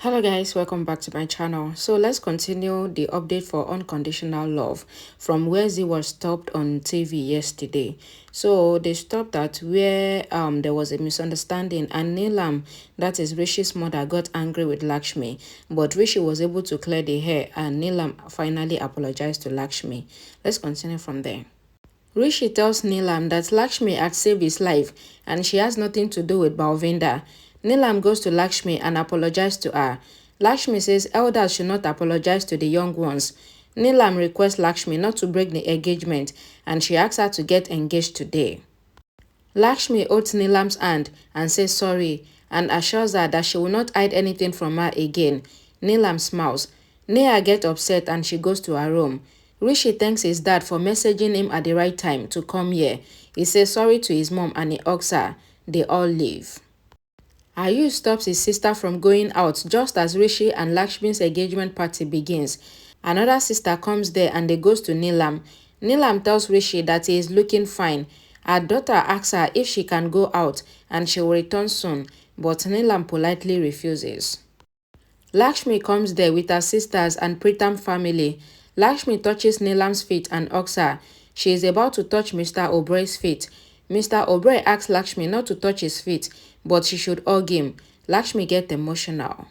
Hello guys, welcome back to my channel. So let's continue the update for Unconditional Love from where Z was stopped on TV yesterday. So they stopped at where there was a misunderstanding and Neelam, that is Rishi's mother, got angry with Lakshmi, but Rishi was able to clear the hair and Neelam finally apologized to Lakshmi. Let's continue from there. Rishi tells Neelam that Lakshmi had saved his life and she has nothing to do with Balwinder. Neelam goes to Lakshmi and apologizes to her. Lakshmi says elders should not apologize to the young ones. Neelam requests Lakshmi not to break the engagement and she asks her to get engaged today. Lakshmi holds Neelam's hand and says sorry and assures her that she will not hide anything from her again. Neelam smiles. Neha gets upset and she goes to her room. Rishi thanks his dad for messaging him at the right time to come here. He says sorry to his mom and he hugs her. They all leave. Ayush stops his sister from going out just as Rishi and Lakshmi's engagement party begins. Another sister comes there and they goes to Neelam. Neelam tells Rishi that he is looking fine. Her daughter asks her if she can go out and she will return soon, but Neelam politely refuses. Lakshmi comes there with her sisters and Pritam family. Lakshmi touches Neelam's feet and hugs her. She is about to touch Mr. Oberai's feet. Mr. Oberoi asks Lakshmi not to touch his feet, but she should hug him. Lakshmi gets emotional.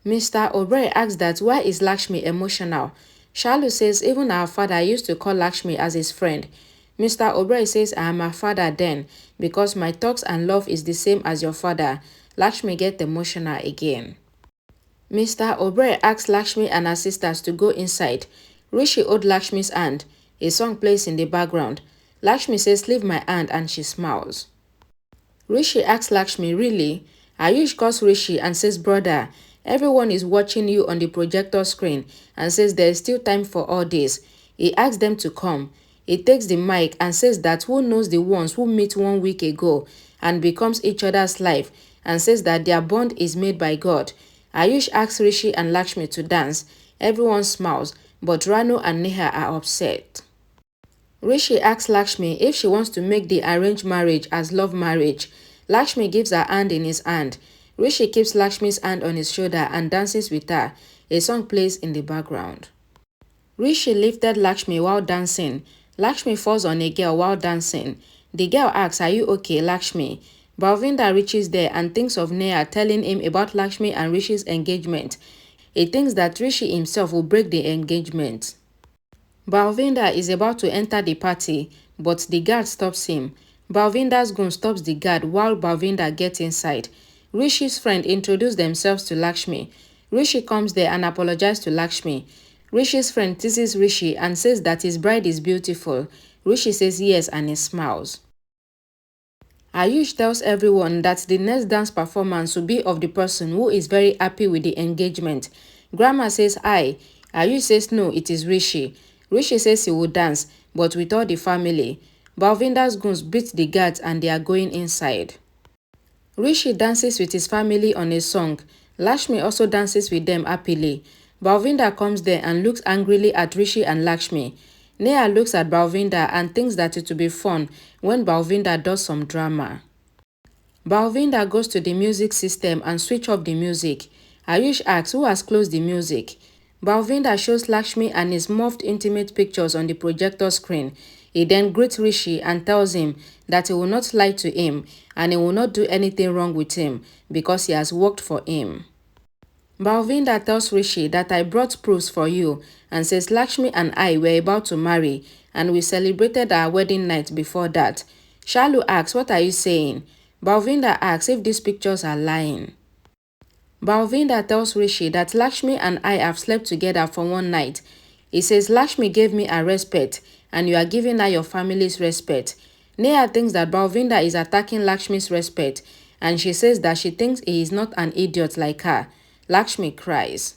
Mr. Oberoi asks that why is Lakshmi emotional? Shalu says even our father used to call Lakshmi as his friend. Mr. Oberoi says I am her father then because my talks and love is the same as your father. Lakshmi gets emotional again. Mr. Oberoi asks Lakshmi and her sisters to go inside. Rishi holds Lakshmi's hand. A song plays in the background. Lakshmi says leave my hand and she smiles. Rishi asks Lakshmi, really? Ayush calls Rishi and says brother, everyone is watching you on the projector screen and says there is still time for all this. He asks them to come. He takes the mic and says that who knows the ones who meet 1 week ago and becomes each other's life and says that their bond is made by God. Ayush asks Rishi and Lakshmi to dance. Everyone smiles, but Ranu and Neha are upset. Rishi asks Lakshmi if she wants to make the arranged marriage as love marriage. Lakshmi gives her hand in his hand. Rishi keeps Lakshmi's hand on his shoulder and dances with her. A song plays in the background. Rishi lifted Lakshmi while dancing. Lakshmi falls on a girl while dancing. The girl asks, are you okay, Lakshmi? Balwinder reaches there and thinks of Neha telling him about Lakshmi and Rishi's engagement. He thinks that Rishi himself will break the engagement. Balwinder is about to enter the party, but the guard stops him. Balwinder's goon stops the guard while Balwinder gets inside. Rishi's friend introduces themselves to Lakshmi. Rishi comes there and apologizes to Lakshmi. Rishi's friend teases Rishi and says that his bride is beautiful. Rishi says yes and he smiles. Ayush tells everyone that the next dance performance will be of the person who is very happy with the engagement. Grandma says aye. Ayush says no, it is Rishi. Rishi says he will dance, but with all the family. Balwinder's goons beat the guards and they are going inside. Rishi dances with his family on a song. Lakshmi also dances with them happily. Balwinder comes there and looks angrily at Rishi and Lakshmi. Neha looks at Balwinder and thinks that it will be fun when Balwinder does some drama. Balwinder goes to the music system and switches off the music. Ayush asks who has closed the music. Balwinder shows Lakshmi and his morphed intimate pictures on the projector screen. He then greets Rishi and tells him that he will not lie to him and he will not do anything wrong with him because he has worked for him. Balwinder tells Rishi that I brought proofs for you and says Lakshmi and I were about to marry and we celebrated our wedding night before that. Shalu asks, what are you saying? Balwinder asks if these pictures are lying. Balwinder tells Rishi that Lakshmi and I have slept together for one night. He says Lakshmi gave me her respect and you are giving her your family's respect. Neha thinks that Balwinder is attacking Lakshmi's respect and she says that she thinks he is not an idiot like her. Lakshmi cries.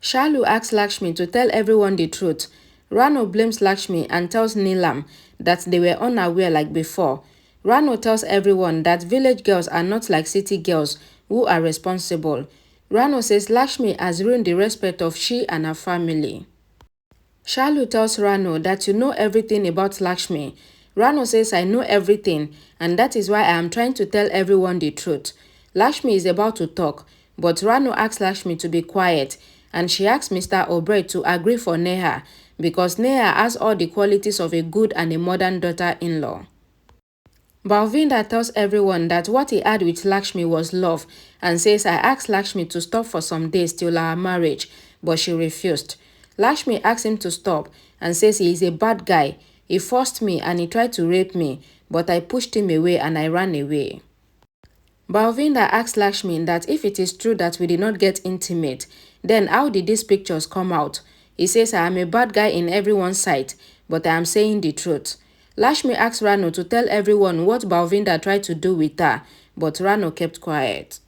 Shalu asks Lakshmi to tell everyone the truth. Rano blames Lakshmi and tells Neelam that they were unaware like before. Rano tells everyone that village girls are not like city girls who are responsible. Rano says Lakshmi has ruined the respect of she and her family. Shalu tells Rano that you know everything about Lakshmi. Rano says I know everything and that is why I am trying to tell everyone the truth. Lakshmi is about to talk, But Rano asked Lakshmi to be quiet, and she asked Mr. Oberoi to agree for Neha because Neha has all the qualities of a good and a modern daughter-in-law. Balwinder tells everyone that what he had with Lakshmi was love and says, I asked Lakshmi to stop for some days till our marriage, but she refused. Lakshmi asks him to stop and says he is a bad guy. He forced me and he tried to rape me, but I pushed him away and I ran away. Balwinder asks Lakshmi that if it is true that we did not get intimate, then how did these pictures come out? He says, I am a bad guy in everyone's sight, but I am saying the truth. Lakshmi asks Rano to tell everyone what Balwinder tried to do with her, but Rano kept quiet.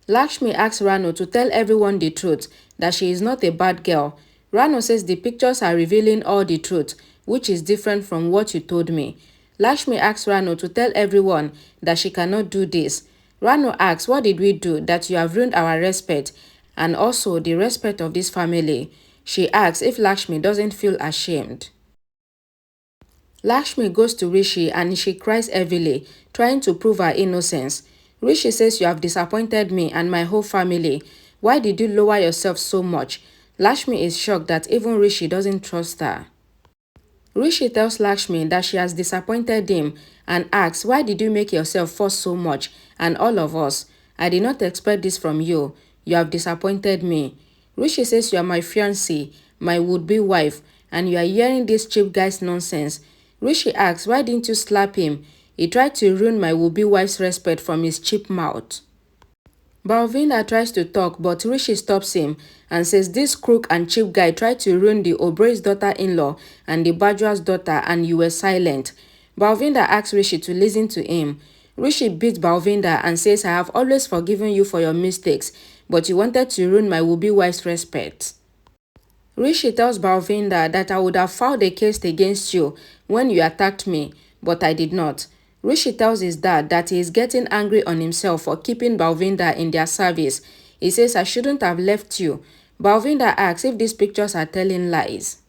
Lakshmi asks Rano to tell everyone the truth, that she is not a bad girl. Rano says the pictures are revealing all the truth, which is different from what you told me. Lakshmi asks Rano to tell everyone that she cannot do this. Rano asks, what did we do that you have ruined our respect and also the respect of this family? She asks if Lakshmi doesn't feel ashamed. Lakshmi goes to Rishi and she cries heavily, trying to prove her innocence. Rishi says, you have disappointed me and my whole family. Why did you lower yourself so much? Lakshmi is shocked that even Rishi doesn't trust her. Rishi tells Lakshmi that she has disappointed him and asks, why did you make yourself fuss so much and all of us? I did not expect this from you. You have disappointed me. Rishi says you are my fiancée, my would-be wife, and you are hearing this cheap guy's nonsense. Rishi asks, why didn't you slap him? He tried to ruin my would-be wife's respect from his cheap mouth. Balwinder tries to talk, but Rishi stops him and says this crook and cheap guy tried to ruin the Oberoi's daughter-in-law and the Bajwa's daughter and you were silent. Balwinder asks Rishi to listen to him. Rishi beats Balwinder and says, I have always forgiven you for your mistakes, but you wanted to ruin my would-be wife's respect. Rishi tells Balwinder that I would have filed a case against you when you attacked me, but I did not. Rishi tells his dad that he is getting angry on himself for keeping Balwinder in their service. He says, I shouldn't have left you. Balwinder asks if these pictures are telling lies.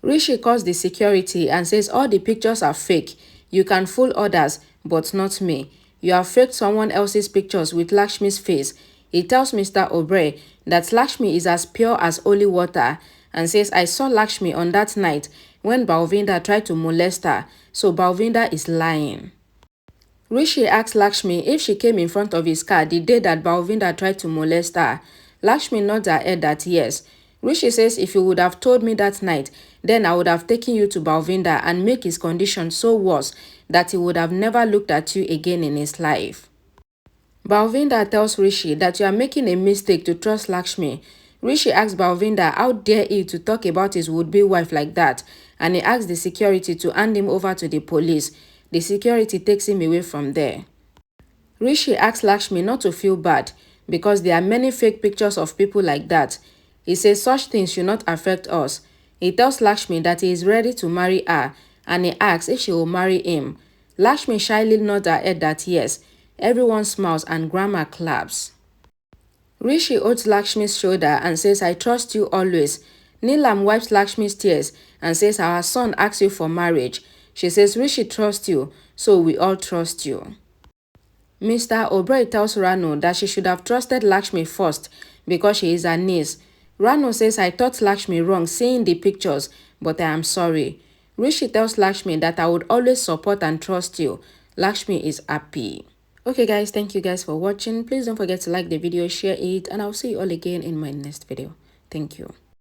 Rishi calls the security and says all the pictures are fake. You can fool others, but not me. You have faked someone else's pictures with Lakshmi's face. He tells Mr. Oberoi that Lakshmi is as pure as holy water and says, I saw Lakshmi on that night when Balwinder tried to molest her, so Balwinder is lying. Rishi asks Lakshmi if she came in front of his car the day that Balwinder tried to molest her. Lakshmi nods her head that yes. Rishi says if you would have told me that night, then I would have taken you to Balwinder and make his condition so worse that he would have never looked at you again in his life. Balwinder tells Rishi that you are making a mistake to trust Lakshmi. Rishi asks Balwinder how dare he to talk about his would-be wife like that, and he asks the security to hand him over to the police. The security takes him away from there. Rishi asks Lakshmi not to feel bad because there are many fake pictures of people like that. He says such things should not affect us. He tells Lakshmi that he is ready to marry her and he asks if she will marry him. Lakshmi shyly nods her head that yes. Everyone smiles and grandma claps. Rishi holds Lakshmi's shoulder and says, I trust you always. Neelam wipes Lakshmi's tears and says, our son asks you for marriage. She says, Rishi trusts you, so we all trust you. Mr. Oberoi tells Rano that she should have trusted Lakshmi first because she is her niece. Rano says, I taught Lakshmi wrong seeing the pictures, but I am sorry. Rishi tells Lakshmi that I would always support and trust you. Lakshmi is happy. Okay guys, thank you guys for watching. Please don't forget to like the video, share it, and I'll see you all again in my next video. Thank you.